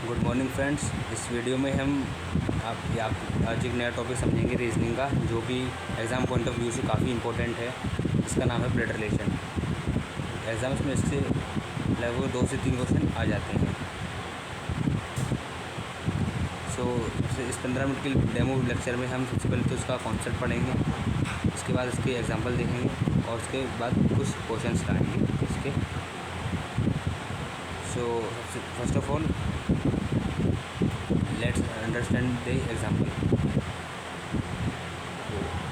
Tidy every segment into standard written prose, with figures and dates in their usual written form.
Good morning friends. इस video में हम आप आज एक नया टॉपिक समझेंगे रीजनिंग का, जो कि एग्ज़ाम पॉइंट ऑफ व्यू से काफ़ी इंपॉर्टेंट है। इसका नाम है ब्लड रिलेशन। एग्ज़ाम्स में इससे लगभग 2 से 3 क्वेश्चन आ जाते हैं। इस 15 मिनट के डेमो लेक्चर में हम सबसे पहले तो इसका कॉन्सेप्ट पढ़ेंगे, उसके बाद इसके एग्जांपल देखेंगे और उसके बाद कुछ क्वेश्चंस लाएंगे इसके। First of all let's understand the example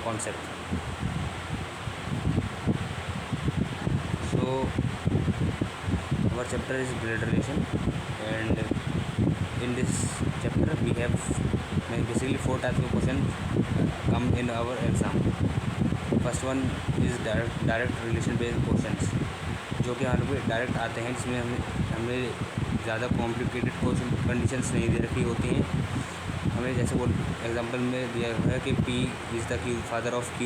concept. So our chapter is blood relation, and in this chapter we have basically 4 types of questions come in our exam. First one is direct relation based questions, जो कि हमारे पे direct आते हैं, जिसमें हमें ज़्यादा complicated question conditions नहीं दे रखी होती हैं। हमें जैसे वो एग्जांपल में दिया हुआ है कि P is the father of Q,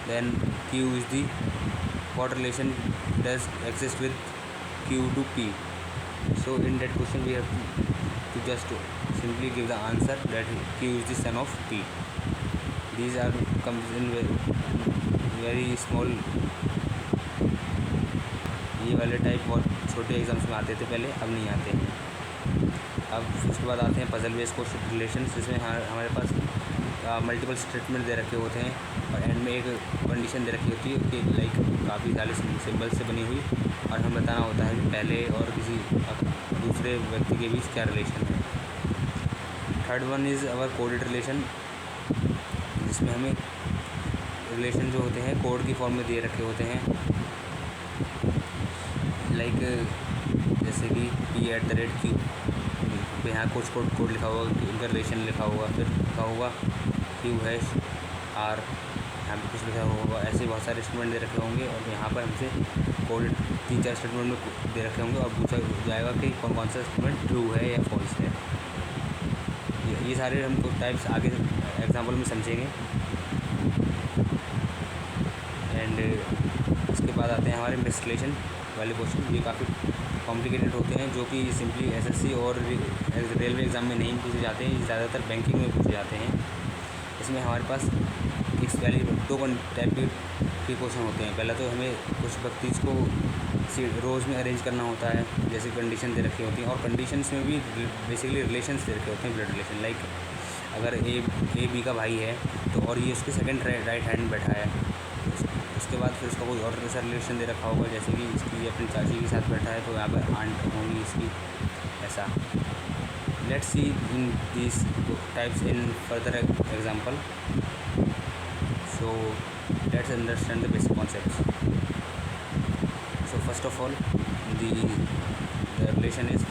then Q is the what relation does exist with Q to P. So in that question we have to just simply give the answer that Q is the son of P. These are comes in very small. ये वाले type बहुत छोटे exams में आते थे पहले, अब नहीं आते हैं। अब उसके बाद आते हैं पजल बेस्ड क्वेश्चन रिलेशन, जिसमें हमारे पास मल्टीपल स्टेटमेंट दे रखे होते हैं और एंड में एक कंडीशन दे रखी होती है कि लाइक काफ़ी सारे सिंबल से बनी हुई, और हमें बताना होता है कि पहले और किसी दूसरे व्यक्ति के बीच क्या रिलेशन है। Third one is our coded relation, जिसमें हमें रिलेशन जो होते हैं कोड की फॉर्म में दे रखे होते हैं, लाइक जैसे कि P@Q, यहाँ कुछ कोड लिखा होगा, इनका रिलेशन लिखा होगा, फिर लिखा होगा Q#R, यहाँ पे कुछ लिखा होगा। ऐसे बहुत सारे स्टेटमेंट दे रखे होंगे और यहाँ पर हमसे कोड 3-4 स्टेटमेंट में दे रखे होंगे और पूछा जाएगा कि कौन कौन सा स्टेटमेंट ट्रू है या फॉल्स है। ये सारे हम कुछ टाइप्स आगे एग्जाम्पल में समझेंगे। एंड इसके बाद आते हैं हमारे मिक्स्ड रिलेशन वाले क्वेश्चन। ये काफ़ी कॉम्प्लिकेटेड होते हैं, जो कि सिंपली एसएससी और रेलवे एग्ज़ाम में नहीं पूछे जाते हैं, ज़्यादातर बैंकिंग में पूछे जाते हैं। इसमें हमारे पास एक पहले 2 टाइप के क्वेश्चन होते हैं। पहला तो हमें कुछ व्यक्ति को रोज़ में अरेंज करना होता है, जैसे कंडीशन दे रखी होती हैं, और कंडीशंस में भी बेसिकली रिलेशंस दे रखे होते हैं ब्लड रिलेशन। लाइक अगर ए बी का भाई है तो और ये उसके सेकंड राइट हैंड बैठा है, उसके बाद फिर उसका कोई और ऐसा रिलेशन दे रखा होगा, जैसे कि इसकी अपनी चाची के साथ बैठा है तो यहाँ पर आंट होंगी इसकी, ऐसा। Let's see in this types in further example. So let's understand the basic concepts. So first of all the relation is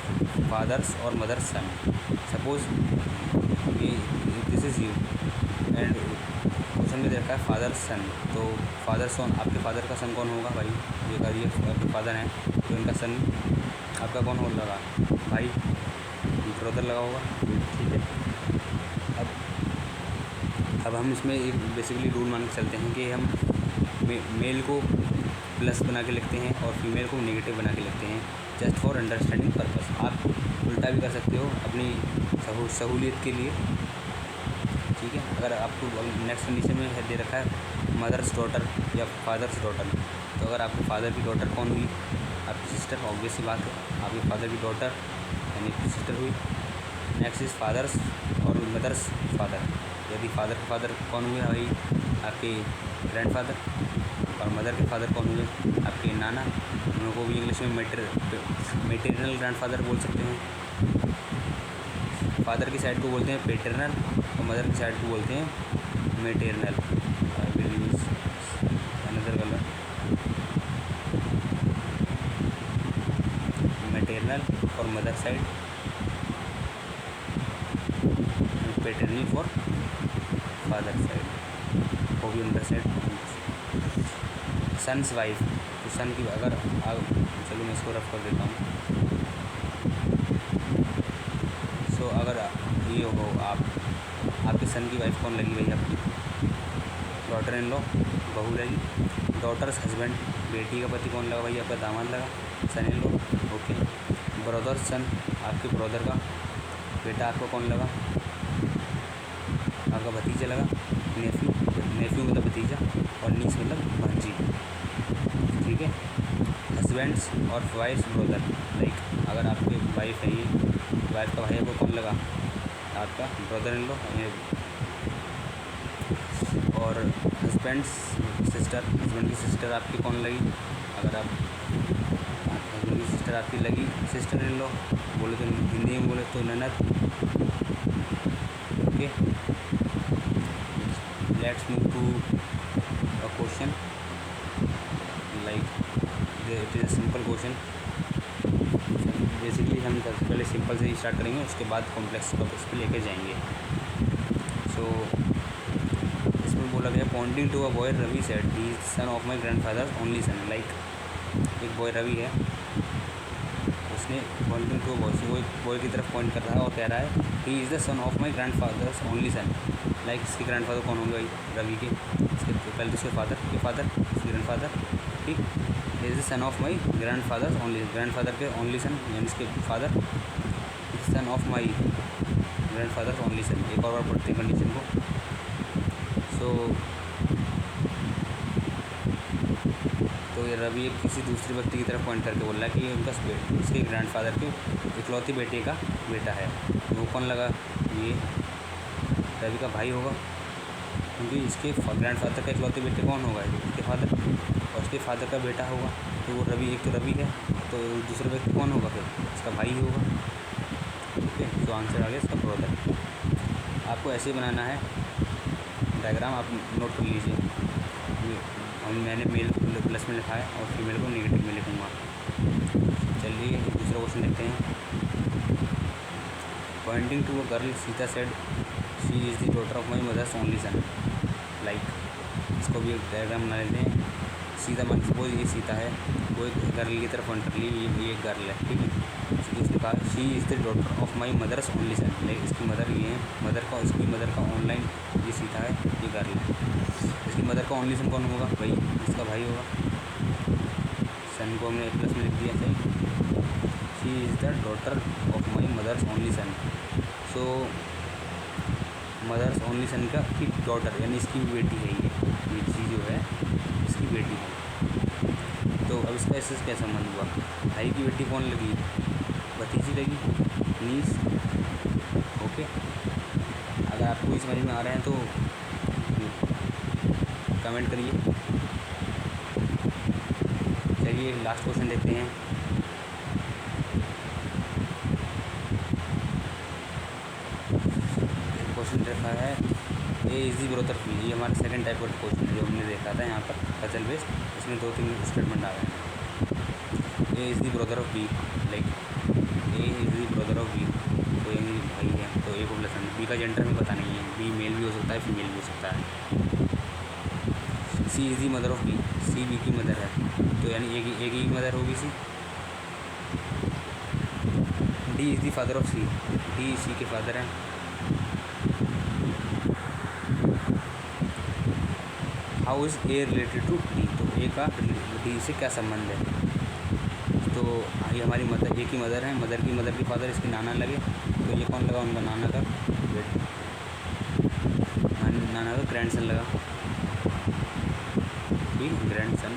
father's और mother's son. Suppose this is you and question में देखा है father सन, तो father सन, आपके father का सन कौन होगा भाई? ये आपके फादर हैं, तो इनका सन आपका कौन लगा? भाई, ब्रदर लगा होगा, ठीक है। अब हम इसमें एक बेसिकली रूल मान के चलते हैं कि हम मेल को प्लस बना के लिखते हैं और फीमेल को नेगेटिव बना के लिखते हैं, जस्ट फॉर अंडरस्टैंडिंग पर्पस। आप उल्टा भी कर सकते हो अपनी सहूलियत के लिए, ठीक है। अगर आपको नेक्स्ट कंडीशन में दे रखा है मदर्स डॉटर या फादर्स डॉटर, तो अगर आपके फादर की डॉटर कौन हुई? आपकी सिस्टर, ऑब्वियस सी बात है, आपके फादर की डॉटर यानी आपकी सिस्टर हुई। नेक्स्ट इज़ फादर्स और मदर्स फादर। यदि फादर के फादर कौन हुए भाई? आपके ग्रैंडफादर, और मदर के फादर कौन हुए? आपके नाना। उनको भी इंग्लिश में मेटरनल ग्रैंडफादर बोल सकते हैं। फादर की साइड को बोलते हैं पेटर्नल और मदर की साइड को बोलते हैं maternal. I will use another colour. Maternal for mother side, paternal for father side, वो भी अंदर साइड। सन्स वाइफ, तो सन की अगर चलो मैं इसको रफ कर देता हूँ। सो अगर ये हो आपके सन की वाइफ कौन लगी भाई? आपकी डॉटर इन लॉ, बहू लगी। डॉटर्स हस्बैंड, बेटी का पति कौन लगा भाई? आपका दामाद लगा, सन इन लॉ, ओके। ब्रदर सन, आपके ब्रदर का बेटा आपका कौन लगा? आपका भतीजा लगा। नेफ्यू, नेफ्यू मतलब भतीजा, और नीस मतलब भांजी। ठीक है। हस्बैंड्स और वाइफ्स ब्रदर, लाइक अगर आपके वाइफ है, ये वाइफ का भाई आपको कौन लगा? आपका ब्रदर इन लॉ। और हस्बैंड्स सिस्टर, हस्बैंड की सिस्टर आपकी कौन लगी? अगर आप हस्बैंड की सिस्टर आपकी लगी सिस्टर इन लॉ, बोले तो हिंदी में बोले तो ननद। Okay, let's move to a question, like it is simple question. Basically हम सबसे पहले सिंपल से ही स्टार्ट करेंगे, उसके बाद कॉम्प्लेक्स टॉपिक्स पे लेके जाएंगे। सो इसमें बोला गया pointing to a boy Ravi said he is son of my grandfather only son. Like एक बॉय रवि है, उसने पॉइंटिंग टू अ बॉय, वो एक बॉय की तरफ पॉइंट कर रहा है और कह रहा है he is the sun of my grandfathers only son. Like इसके ग्रैंडफादर कौन होंगे भाई? रवि के, इसके पहले तो इसके फादर के फादर, इसके ग्रैंडफादर। ठीक, is the sun of my grandfather only, grandfather के ओनली सन यानी इसके father, sun of my grandfather only सन। एक और बार पढ़ते हैं कंडीशन को। सो तो ये रवि एक किसी दूसरे व्यक्ति की तरफ पॉइंट करके बोल रहा है कि ये उनका इसके ग्रैंडफादर के इकलौती बेटे का बेटा है। वो कौन लगा? ये रवि का भाई होगा, क्योंकि इसके ग्रैंडफादर का इकलौते बेटे कौन होगा? इसके फादर, और उसके फादर का बेटा होगा। तो वो रवि, एक तो रवि है, तो दूसरा व्यक्ति कौन होगा? फिर इसका भाई ही होगा। ठीक है, तो आंसर आ गया इसका ब्रदर। आपको ऐसे ही बनाना है डायग्राम, आप नोट कर लीजिए। मैंने मेल प्लस में लिखा है और फीमेल को नेगेटिव में लिखूँगा। चलिए दूसरा क्वेश्चन देखते हैं। Pointing to a girl Sita said she is the daughter of my mother's only son. Like इसको भी एक डायग्राम बना लेते हैं। सीता मन, सपोज ये सीता है, वो एक गर्ल की तरफ पॉइंट कर ली, ये एक गर्ल है। ठीक है, इसने कहा she is the daughter of my mother's only son. Like इसकी मदर ये है, मदर का, इसकी मदर का ऑनलाइन ये सीता है, ये गर्ल है। इसकी मदर का ओनली सन कौन होगा? भाई, इसका भाई होगा। सन को हमने प्लस में लिख दिया। सही, she is the daughter of my mother's only son. So mother's only son का की डॉटर, यानी इसकी बेटी है ये चीज़ जो है इसकी बेटी है। तो अब इसका इससे क्या संबंध हुआ? भाई की बेटी कौन लगी? भतीजी लगी, नीस। ओके, अगर आपको समझ में आ रहे हैं तो कमेंट करिए। चलिए लास्ट क्वेश्चन देखते हैं। क्वेश्चन रखा है A is the brother of B. ये हमारा सेकंड टाइप का क्वेश्चन है जो हमने देखा था यहाँ पर पजल बेस्ड। इसमें 2-3 स्टेटमेंट आ गए हैं। A is the brother of B, like A is the brother of B, तो ये भाई है, तो ए को प्लस है। बी का जेंडर हमें पता नहीं है, बी मेल भी हो सकता है, फीमेल भी हो सकता है। C is the mother of B, C B की मदर है, तो यानी एक ही मदर होगी C. D is the father of C, D C के फादर हैं। How is A related to D, तो ए का डी से क्या संबंध है? तो ये हमारी मदर, ए की मदर है, मदर की फादर इसके नाना लगे, तो ये कौन लगा? उनका नाना का नाना का ग्रैंडसन लगा। ठीक, ग्रैंडसन,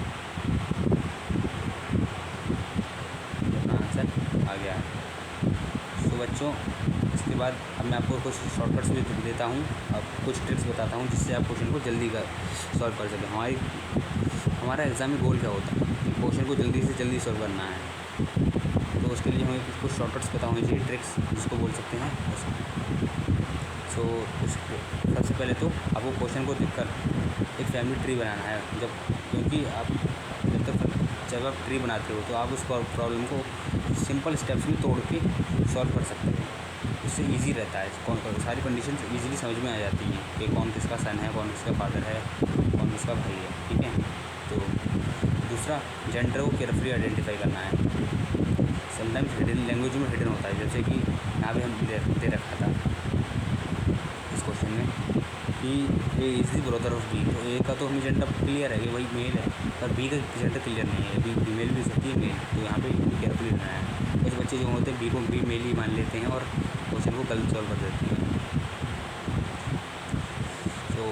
आंसर आ गया। तो बच्चों इसके बाद अब मैं आपको कुछ शॉर्टकट्स भी देता हूँ, अब कुछ ट्रिक्स बताता हूँ जिससे आप क्वेश्चन को जल्दी सॉल्व कर सकें। हमारा एग्ज़ाम में गोल क्या होता है? क्वेश्चन को जल्दी से जल्दी सॉल्व करना है। तो उसके लिए हमें कुछ शॉर्टकट्स पता होने चाहिए, ट्रिक्स जिसको बोल सकते हैं। सो सबसे पहले तो आपको क्वेश्चन को देखकर एक फैमिली ट्री बनाना है, क्योंकि आप जब आप ट्री बनाते हो तो आप उस प्रॉब्लम को सिंपल स्टेप्स में तोड़ के सॉल्व कर सकते हैं। इससे इजी रहता है, सारी कंडीशन इजीली समझ में आ जाती हैं कि कौन किसका सन है, कौन किसका फादर है, कौन किसका भाई है। ठीक है, तो दूसरा जेंडर को केयरफुली आइडेंटिफाई करना है। समटाइम्स हिडन लैंग्वेज में हिडन होता है, जैसे कि यहाँ पे हम दे रखा था इस क्वेश्चन में कि A is the brother of B, तो ए का तो हमें जेंडर क्लियर है कि वही मेल है, पर बी का जेंडर क्लियर नहीं है, बी फीमेल भी हो सकती है, मेल। तो यहाँ पे केयरफुली रहना है। कुछ बच्चे बच्चे जो होते हैं बी को बी मेल ही मान लेते हैं और क्वेश्चन को गलत सॉल्व कर देते हैं। तो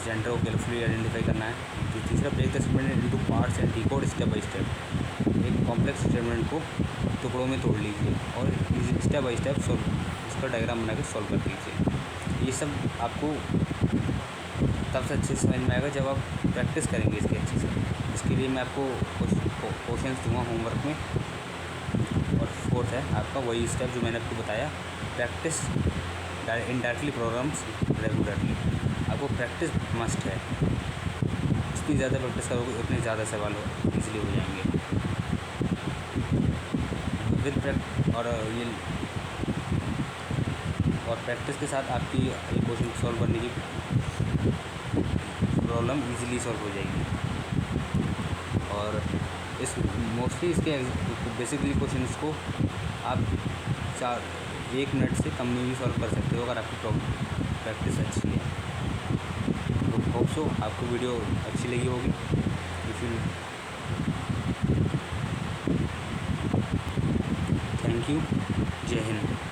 जेंडर को केयरफुली आइडेंटिफाई करना है। जो तीसरा, break the statement into parts and decode step by step. एक कॉम्प्लेक्स स्टेटमेंट को टुकड़ों में तोड़ लीजिए और स्टेप बाय स्टेप इसका डायग्राम बना के सॉल्व कर लीजिए। ये सब आपको तब से अच्छे से समझ में आएगा जब आप प्रैक्टिस करेंगे इसके अच्छे से। इसके लिए मैं आपको क्वेश्चंस दूंगा होमवर्क में। और फोर्थ है आपका वही स्टेप जो मैंने आपको बताया, प्रैक्टिस इनडायरेक्टली प्रोग्राम्स रेगुलरली। आपको प्रैक्टिस मस्ट है, जितनी ज़्यादा प्रैक्टिस करोगे उतने ज़्यादा सवाल ईजिली हो जाएंगे। और प्रैक्टिस के साथ आपकी ये क्वेश्चन सॉल्व करने की प्रॉब्लम इजीली सॉल्व हो जाएगी। और इस मोस्टली इसके बेसिकली क्वेश्चंस को आप 1 मिनट से कम में भी सॉल्व कर सकते हो अगर आपकी प्रैक्टिस अच्छी है। तो होप सो आपको वीडियो अच्छी लगी होगी। Thank you. जय हिंद।